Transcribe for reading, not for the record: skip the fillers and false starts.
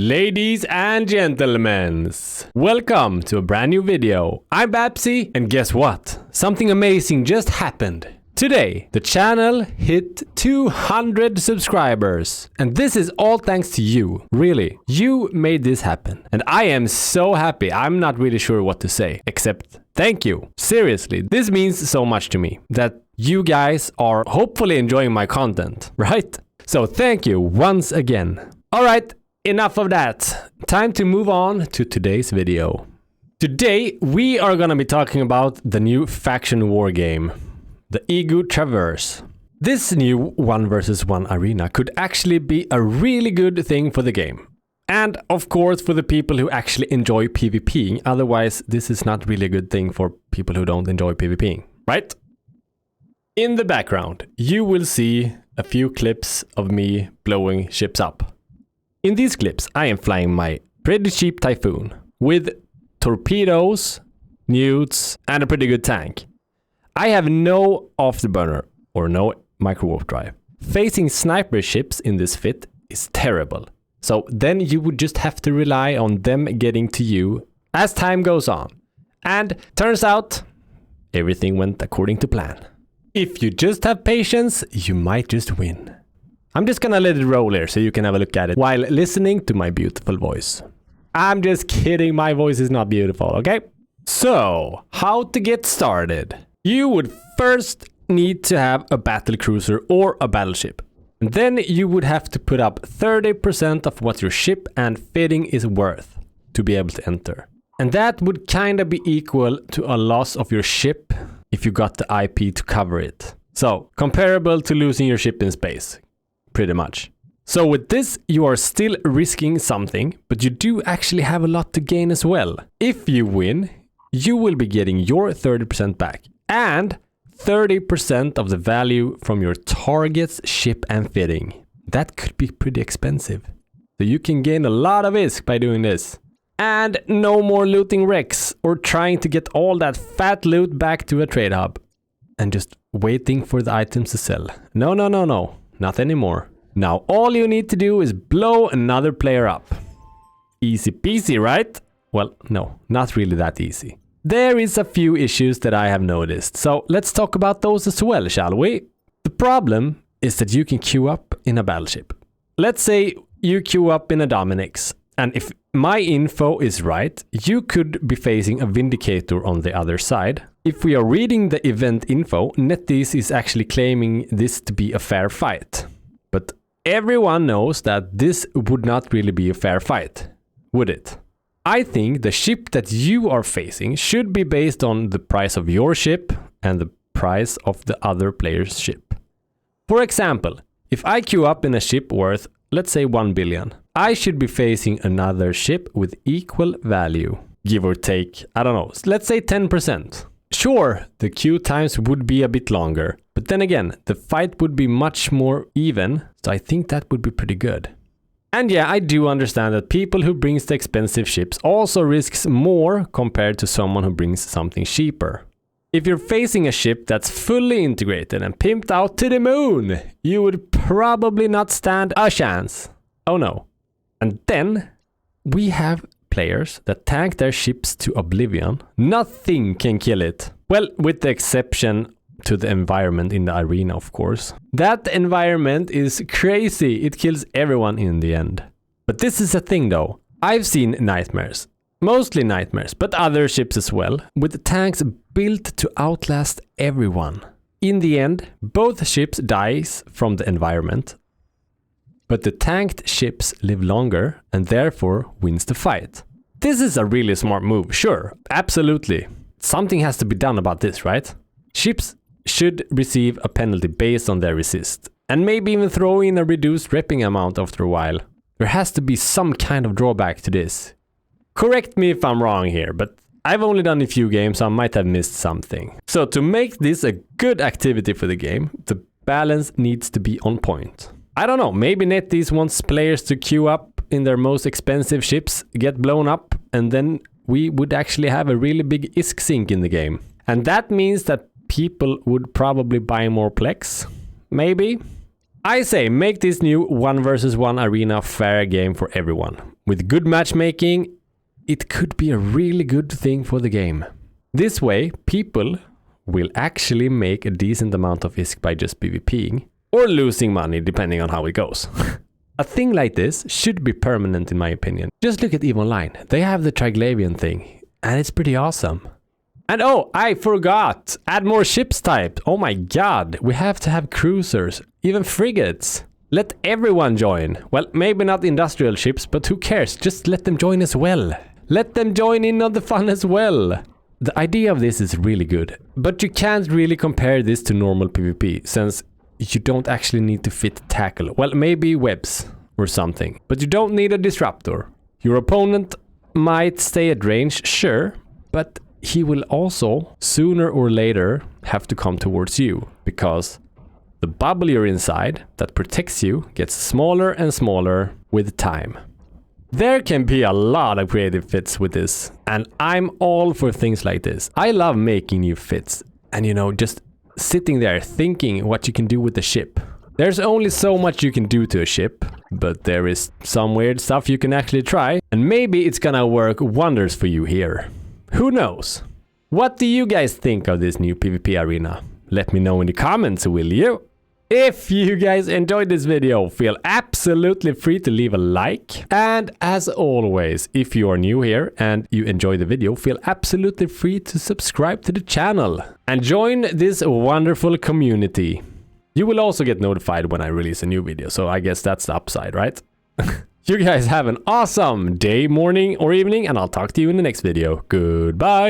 Ladies and gentlemen, welcome to a brand new video. I'm Babsy, and guess what? Something amazing just happened. Today, the channel hit 200 subscribers. And this is all thanks to you. Really, you made this happen. And I am so happy. I'm not really sure what to say, except thank you. Seriously, this means so much to me that you guys are hopefully enjoying my content, right? So thank you once again. All right. Enough of that. Time to move on to today's video. Today, we are gonna be talking about the new Faction Wargame, the Ego Traverse. This new 1 versus 1 arena could actually be a really good thing for the game. And of course for the people who actually enjoy PvPing, otherwise this is not really a good thing for people who don't enjoy PvPing, right? In the background, you will see a few clips of me blowing ships up. In these clips, I am flying my pretty cheap Typhoon with torpedoes, newts, and a pretty good tank. I have no afterburner or no micro-warp drive. Facing sniper ships in this fit is terrible. So then you would just have to rely on them getting to you as time goes on. And turns out, everything went according to plan. If you just have patience, you might just win. I'm just gonna let it roll here so you can have a look at it while listening to my beautiful voice. I'm just kidding, my voice is not beautiful, okay? So, how to get started? You would first need to have a battle cruiser or a battleship. And then you would have to put up 30% of what your ship and fitting is worth to be able to enter. And that would kinda be equal to a loss of your ship if you got the IP to cover it. So, comparable to losing your ship in space. Pretty much. So with this, you are still risking something, but you do actually have a lot to gain as well. If you win, you will be getting your 30% back and 30% of the value from your target's ship and fitting. That could be pretty expensive. So you can gain a lot of ISK by doing this. And no more looting wrecks or trying to get all that fat loot back to a trade hub and just waiting for the items to sell. No. Not anymore. Now all you need to do is blow another player up. Easy peasy, right? Well, no, not really that easy. There is a few issues that I have noticed, so let's talk about those as well, shall we? The problem is that you can queue up in a battleship. Let's say you queue up in a Dominix, and if my info is right, you could be facing a Vindicator on the other side. If we are reading the event info, NetEase is actually claiming this to be a fair fight. But everyone knows that this would not really be a fair fight, would it? I think the ship that you are facing should be based on the price of your ship and the price of the other player's ship. For example, if I queue up in a ship worth, let's say 1 billion, I should be facing another ship with equal value, give or take, I don't know, let's say 10%. Sure, the queue times would be a bit longer, but then again, the fight would be much more even, so I think that would be pretty good. And yeah, I do understand that people who brings the expensive ships also risks more compared to someone who brings something cheaper. If you're facing a ship that's fully integrated and pimped out to the moon, you would probably not stand a chance. Oh no. And then we have players that tank their ships to oblivion. Nothing can kill it. Well, with the exception to the environment in the arena, of course. That environment is crazy. It kills everyone in the end. But this is a thing though. I've seen nightmares. Mostly nightmares, but other ships as well, with tanks built to outlast everyone. In the end, both ships dies from the environment. But the tanked ships live longer and therefore wins the fight. This is a really smart move, sure, absolutely. Something has to be done about this, right? Ships should receive a penalty based on their resist, and maybe even throw in a reduced repping amount after a while. There has to be some kind of drawback to this. Correct me if I'm wrong here, but I've only done a few games, so I might have missed something. So to make this a good activity for the game, the balance needs to be on point. I don't know, maybe NetEase wants players to queue up in their most expensive ships, get blown up, and then we would actually have a really big ISK sink in the game. And that means that people would probably buy more Plex, maybe? I say make this new 1 versus 1 arena fair game for everyone. With good matchmaking, it could be a really good thing for the game. This way, people will actually make a decent amount of ISK by just PvPing, or losing money depending on how it goes. A thing like this should be permanent in my opinion. Just look at EVE Online. They have the Triglavian thing, and it's pretty awesome. And oh, I forgot! Add more ships type. Oh my god, we have to have cruisers, even frigates. Let everyone join. Well, maybe not industrial ships, but who cares? Just let them join as well. Let them join in on the fun as well. The idea of this is really good, but you can't really compare this to normal PvP, since you don't actually need to fit tackle. Well, maybe webs or something, but you don't need a disruptor. Your opponent might stay at range, sure, but he will also sooner or later have to come towards you, because the bubble you're inside that protects you gets smaller and smaller with time. There can be a lot of creative fits with this, and I'm all for things like this. I love making new fits and, you know, just sitting there thinking what you can do with the ship. There's only so much you can do to a ship, but there is some weird stuff you can actually try, and maybe it's gonna work wonders for you here. Who knows? What do you guys think of this new PvP arena? Let me know in the comments, will you? If you guys enjoyed this video, feel absolutely free to leave a like. And as always, if you are new here and you enjoy the video, feel absolutely free to subscribe to the channel and join this wonderful community. You will also get notified when I release a new video, so I guess that's the upside, right? You guys have an awesome day, morning, or evening, and I'll talk to you in the next video. Goodbye!